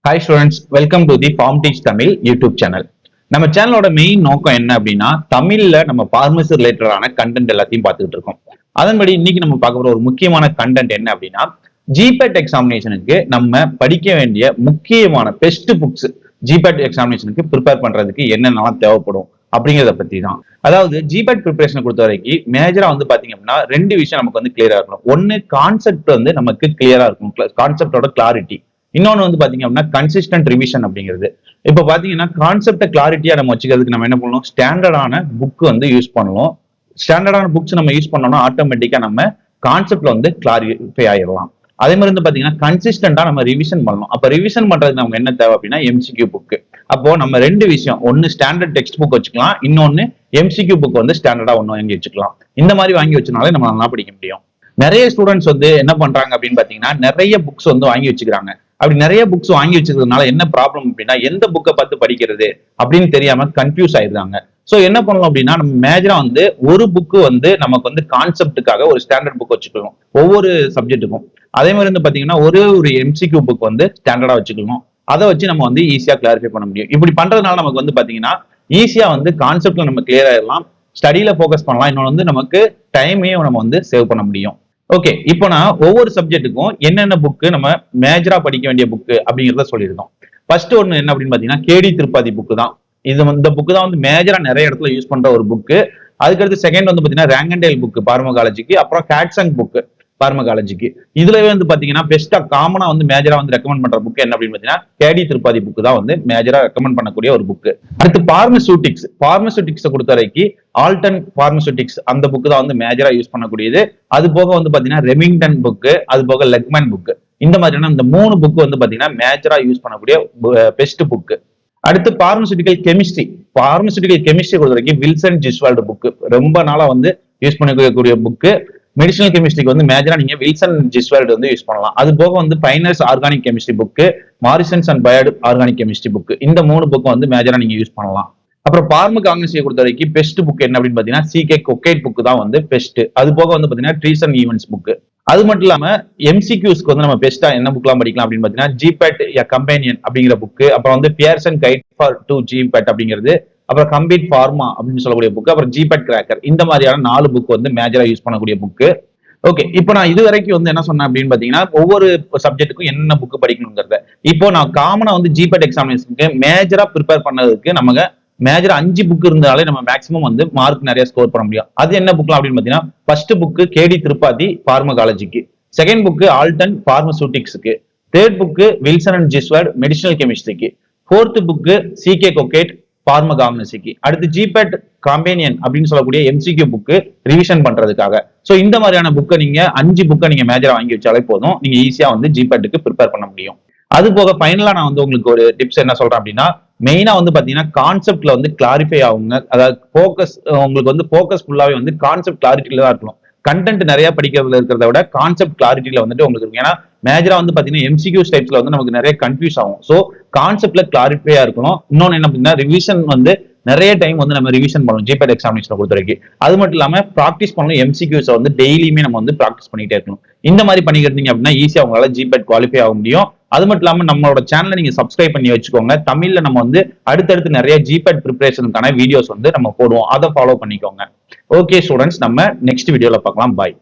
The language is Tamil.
Hi students, welcome to the farm teach Tamil YouTube channel. நம்ம சேனலோட மெயின் நோக்கம் என்ன அப்படின்னா, தமிழ்ல நம்ம பார்மசி ரிலேட்டடான கண்டென்ட் எல்லாத்தையும் பார்த்துக்கிட்டு இருக்கோம். அதன்படி இன்னைக்கு நம்ம பார்க்க போற ஒரு முக்கியமான கண்டென்ட் என்ன அப்படின்னா, ஜிபேட் எக்ஸாமினேஷனுக்கு நம்ம படிக்க வேண்டிய முக்கியமான பெஸ்ட் புக்ஸ், ஜிபேட் எக்ஸாமினேஷனுக்கு ப்ரிப்பேர் பண்றதுக்கு என்னென்னலாம் தேவைப்படும் அப்படிங்கிறத பத்தி தான். அதாவது ஜிபேட் ப்ரிப்பரேஷனை பொறுத்த வரைக்கும் மேஜரா வந்து பாத்தீங்க அப்படின்னா ரெண்டு விஷயம் நமக்கு வந்து கிளியரா இருக்கணும். ஒன்னு, கான்செப்ட் வந்து நமக்கு கிளியரா இருக்கும், கான்செப்டோட கிளாரிட்டி. இன்னொன்னு வந்து பாத்தீங்க அப்படின்னா கன்சிஸ்டன்ட் ரிவிஷன் அப்படிங்கிறது. இப்ப பாத்தீங்கன்னா கான்செப்ட கிளாரிட்டியா நம்ம வச்சுக்கிறதுக்கு நம்ம என்ன பண்ணணும், ஸ்டாண்டர்டான புக் வந்து யூஸ் பண்ணணும். ஸ்டாண்டர்டான புக்ஸ் நம்ம யூஸ் பண்ணோம்னா ஆட்டோமேட்டிக்கா நம்ம கான்செப்ட்ல வந்து கிளாரிஃபை ஆயிடலாம். அதே மாதிரி வந்து பாத்தீங்கன்னா கன்சிஸ்டன்டா நம்ம ரிவிஷன் பண்ணணும். அப்ப ரிவிஷன் பண்றதுக்கு நமக்கு என்ன தேவை அப்படின்னா எம்சிக்யூ புக். அப்போ நம்ம ரெண்டு விஷயம், ஒன்னு ஸ்டாண்டர்ட் டெக்ஸ்ட் புக் வச்சுக்கலாம், இன்னொன்னு எம்சிக்யூ புக் வந்து ஸ்டாண்டர்டா ஒன்னு வாங்கி வச்சுக்கலாம். இந்த மாதிரி வாங்கி வச்சனாலே நம்ம நல்லா படிக்க முடியும். நிறைய ஸ்டூடெண்ட்ஸ் வந்து என்ன பண்றாங்க அப்படின்னு பாத்தீங்கன்னா நிறைய புக்ஸ் வந்து வாங்கி வச்சுக்கிறாங்க. அப்படி நிறைய புக்ஸ் வாங்கி வச்சிருக்கிறதுனால என்ன ப்ராப்ளம் அப்படின்னா, எந்த புக்கை பார்த்து படிக்கிறது அப்படின்னு தெரியாம கன்ஃபியூஸ் ஆயிருந்தாங்க. சோ என்ன பண்ணலாம் அப்படின்னா, நம்ம மேஜரா வந்து ஒரு புக்கு வந்து நமக்கு வந்து கான்செப்டுக்காக ஒரு ஸ்டாண்டர்ட் புக் வச்சுக்கணும் ஒவ்வொரு சப்ஜெக்ட்டுக்கும். அதே மாதிரி வந்து பாத்தீங்கன்னா ஒரு எம்சிக்யூ புக் வந்து ஸ்டாண்டர்டா வச்சுக்கணும். அதை வச்சு நம்ம வந்து ஈஸியா கிளாரிஃபை பண்ண முடியும். இப்படி பண்றதுனால நமக்கு வந்து பாத்தீங்கன்னா ஈஸியா வந்து கான்செப்ட்ல நம்ம கிளியர் ஆயிடலாம், ஸ்டடியில போக்கஸ் பண்ணலாம். இன்னொன்று வந்து நமக்கு டைமையும் நம்ம வந்து சேவ் பண்ண முடியும். ஓகே, இப்போ நான் ஒவ்வொரு சப்ஜெக்ட்டுக்கும் என்னென்ன புக்கு நம்ம மேஜரா படிக்க வேண்டிய புக்கு அப்படிங்கிறத சொல்லியிருந்தோம். ஃபர்ஸ்ட் ஒன்னு என்ன அப்படின்னு பாத்தீங்கன்னா கேடி திருப்பாதி புக்கு தான். இந்த புக்கு தான் வந்து மேஜரா நிறைய இடத்துல யூஸ் பண்ற ஒரு புக்கு. அதுக்கடுத்து செகண்ட் வந்து பாத்தீங்கன்னா ரேங்கண்டேல் புக் பார்மகாலஜிக்கு, அப்புறம் கேட்சன் புக் பார்மகாலஜிக்கு. இதுலவே வந்து பாத்தீங்கன்னா பெஸ்டா காமனா வந்து மேஜரா வந்து ரெக்கமெண்ட் பண்ற புக் என்ன அப்படின்னு பாத்தீங்கன்னா கேடி திருப்பாதி புக் தான் வந்து மேஜரா ரெக்கமெண்ட் பண்ணக்கூடிய ஒரு புக். அடுத்து பார்மசூட்டிக்ஸ் பொறுத்த வரைக்கும் ஆல்டன் பார்மசூட்டிக்ஸ் அந்த புக் தான் வந்து மேஜரா யூஸ் பண்ணக்கூடியது. அது போக வந்து பாத்தீங்கன்னா ரெமிங்டன் புக், அது போக லெக்மேன் புக். இந்த மாதிரியான இந்த மூணு புக் வந்து பாத்தீங்கன்னா மேஜரா யூஸ் பண்ணக்கூடிய பெஸ்ட் புக். அடுத்து பார்மசூட்டிக்கல் கெமிஸ்ட்ரி பொறுத்த வரைக்கும் வில்சன் ஜிஸ்வால்டு புக் ரொம்ப நாளா வந்து யூஸ் பண்ணக்கூடிய புக். மெடிசனல் கெமிஸ்ட்ரிக்கு வந்து மேஜரா நீங்க வில்சன் ஜிஸ்வால்டு வந்து யூஸ் பண்ணலாம். அது போக வந்து Finar's organic chemistry book, Morrison's and Boyd organic chemistry book, இந்த மூணு புக் வந்து மேஜரா நீங்க யூஸ் பண்ணலாம். அப்புறம் பார்மகாலஜியை பொறுத்த வரைக்கும் பெஸ்ட் புக் என்ன அப்படின்னு பாத்தீங்கன்னா சிகே கொக்கைட் புக் தான் வந்து பெஸ்ட். அது போக வந்து பாத்தீங்கன்னா ட்ரீஸ் அண்ட் ஈவென்ட்ஸ் புக். அது மட்டும் இல்லாம எம்சிக்யூஸ்க்கு வந்து நம்ம பெஸ்டா என்ன புக்லாம் படிக்கலாம் அப்படின்னு பாத்தீங்கன்னா ஜிபேட் கம்பேனியன் அப்படிங்கிற புக், அப்புறம் வந்து Pearson guide for to GPAT அப்படிங்கிறது, அப்புறம் கம்ப்ளீட் ஃபார்மா அப்படின்னு சொல்லக்கூடிய புக், அப்புறம் ஜிபேட் கிராக்கர். இந்த மாதிரியான 4 புக் வந்து மேஜரா யூஸ் பண்ணக்கூடிய புக். ஓகே, இப்போ நான் இது வரைக்கும் வந்து என்ன சொன்னேன் அப்படின்னு பாத்தீங்கன்னா ஒவ்வொரு சப்ஜெக்ட்டுக்கும் என்ன புக் படிக்கணுங்கிறத. இப்போ நான் காமனா வந்து ஜிபேட் எக்ஸாமினேஷனுக்கு மேஜரா ப்ரிப்பேர் பண்ணதுக்கு நமக்கு மேஜர் 5 புக் இருந்தாலே நம்ம மேக்ஸிமம் வந்து மார்க் நிறைய ஸ்கோர் பண்ண முடியும். அது என்ன புக்லாம் அப்படின்னு பாத்தீங்கன்னா ஃபர்ஸ்ட் புக் கேடி திருப்பாதி பார்மகாலஜிக்கு, செகண்ட் புக் ஆல்டன் பார்மசூட்டிக்ஸுக்கு, third book Wilson and Gisvold medicinal கெமிஸ்ட்ரிக்கு, ஃபோர்த் புக் சிகே கொக்கேட் பார்மகாலஜிக்கு, அடுத்து ஜிபேட் காம்பேனியன் அப்படின்னு சொல்லக்கூடிய எம்சிக்யூ புக் ரிவிஷன் பண்றதுக்காக. சோ இந்த மாதிரியான புக்கை நீங்க 5 புக்கை நீங்க மேஜரா வாங்கி வச்சாலே போதும், நீங்க ஈஸியா வந்து ஜிபேட்டுக்கு ப்ரிப்பேர் பண்ண முடியும். அது போக ஃபைனலா நான் வந்து உங்களுக்கு ஒரு டிப்ஸ் என்ன சொல்றேன் அப்படின்னா, மெயினா வந்து பாத்தீங்கன்னா கான்செப்ட்ல வந்து கிளாரிஃபை ஆகுங்க. அதாவது போக்கஸ், உங்களுக்கு வந்து போக்கஸ் ஃபுல்லாவே வந்து கான்செப்ட் கிளாரிட்டியில தான் இருக்கணும். கண்டென்ட் நிறைய படிக்கிறதுல இருக்கிறத விட கான்செப்ட் கிளாரிட்டியில வந்துட்டு உங்களுக்கு இருக்கும். ஏன்னா மேஜரா வந்து பாத்தீங்கன்னா எம்சிக்யூ டைப்ஸ்ல வந்து நமக்கு நிறைய கன்ஃபியூஸ் ஆகும். சோ கான்செப்ட்ல கிளாரிஃபையா இருக்கணும். இன்னொன்னு என்ன அப்படின்னா ரிவிஷன் வந்து நிறைய டைம் வந்து நம்ம ரிவிஷன் பண்ணணும் ஜிபேட் எக்ஸாமினேஷன் பொறுத்த வரைக்கும். அது மட்டும் இல்லாம ப்ராக்டிஸ் பண்ணணும், எம்சிக்யூஸ் வந்து டெய்லியுமே நம்ம வந்து ப்ராக்டிஸ் பண்ணிட்டே இருக்கணும். இந்த மாதிரி பண்ணிக்கிறீங்க அப்படின்னா ஈஸியா உங்களால ஜிபேட் குவாலிஃபை ஆக முடியும். அது மட்டும் இல்லாம நம்மளோட சேனலை நீங்க சப்ஸ்கிரைப் பண்ணி வச்சுக்கோங்க. தமிழ்ல நம்ம வந்து அடுத்தடுத்து நிறைய ஜிபேட் ப்ரிப்பரேஷனுக்கான வீடியோஸ் வந்து நம்ம போடுவோம், அதை ஃபாலோ பண்ணிக்கோங்க. ஓகே ஸ்டூடெண்ட்ஸ், நம்ம நெக்ஸ்ட் வீடியோல பார்க்கலாம். பாய்.